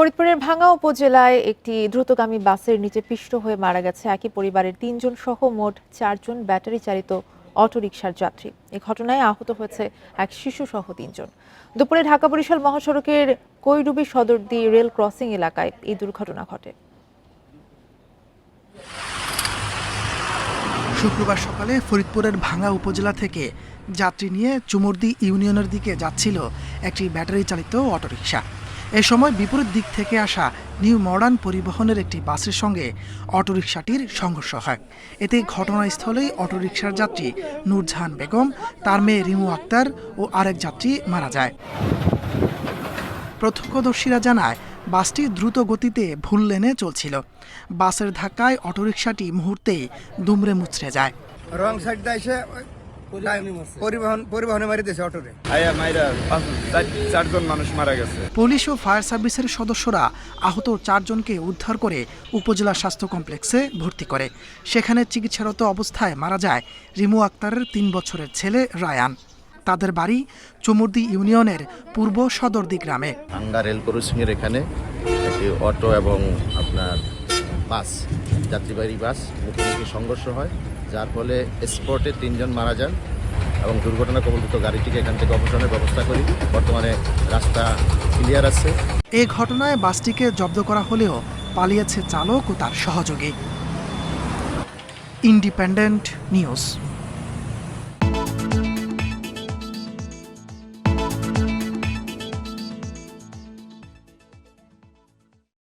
ফরিদপুরের ভাঙ্গা উপজেলায় একটি দ্রুতগামী বাসের নিচে পিষ্ট হয়ে মারা গেছে একই পরিবারের ৩ জন সহ মোট ৪ জন ব্যাটারি চালিত অটোরিকশার যাত্রী। এ ঘটনায় আহত হয়েছে এক শিশু সহ ৩ জন। দুপুরে ঢাকা বরিশাল মহাসড়কের কৈডুবি সদরদি রেল ক্রসিং এলাকায় এই দুর্ঘটনা ঘটে। শুক্রবার সকালে ফরিদপুরের ভাঙ্গা উপজেলা থেকে যাত্রী নিয়ে চুমুরদি ইউনিয়নের দিকে যাচ্ছিল একটি ব্যাটারি চালিত অটোরিকশা। এ সময় বিপরীত দিক থেকে আসা নিউ মডার্ন পরিবহনের একটি বাসের সঙ্গে অটোরিকশাটির সংঘর্ষ হয়। এতে ঘটনাস্থলেই অটোরিকশার যাত্রী নূরজাহান বেগম, তার মেয়ে রিমু আক্তার ও আরেক যাত্রী মারা যায়। প্রত্যক্ষদর্শীরা জানায় বাসটি দ্রুত গতিতে ভুল লেনে চলছিল। বাসের ধাক্কায় অটোরিকশাটি মুহূর্তেই দুমড়ে মুচড়ে যায়। রং সাইড এসে পরিবহনে মারি দিয়েছে অটোরে। চারজন মানুষ মারা গেছে। পুলিশ ও ফায়ার সার্ভিসের সদস্যরা আহত 4 জনকে উদ্ধার করে উপজেলা স্বাস্থ্য কমপ্লেক্সে ভর্তি করে। সেখানে চিকিৎসারত অবস্থায় মারা যায় রিমু আক্তারের 3 বছরের ছেলে রায়ান। তাদের বাড়ি চুমুরদি ইউনিয়নের পূর্ব সদরদি গ্রামে। ভাঙ্গা রেল ক্রসিংয়ের এখানে একটি অটো এবং আপনার বাস, যাত্রীবাহী বাস মুখোমুখি সংঘর্ষ হয়, যার ফলে স্পটে 3 জন মারা যান এবং দুর্ঘটনা কবলিত গাড়িটিকে এখান থেকে অপসারণের ব্যবস্থা করি। বর্তমানে রাস্তা ক্লিয়ার আছে। এই ঘটনায় বাসটিকে জব্দ করা হলেও পালিয়েছে চালক ও তার সহযোগী। Independent news.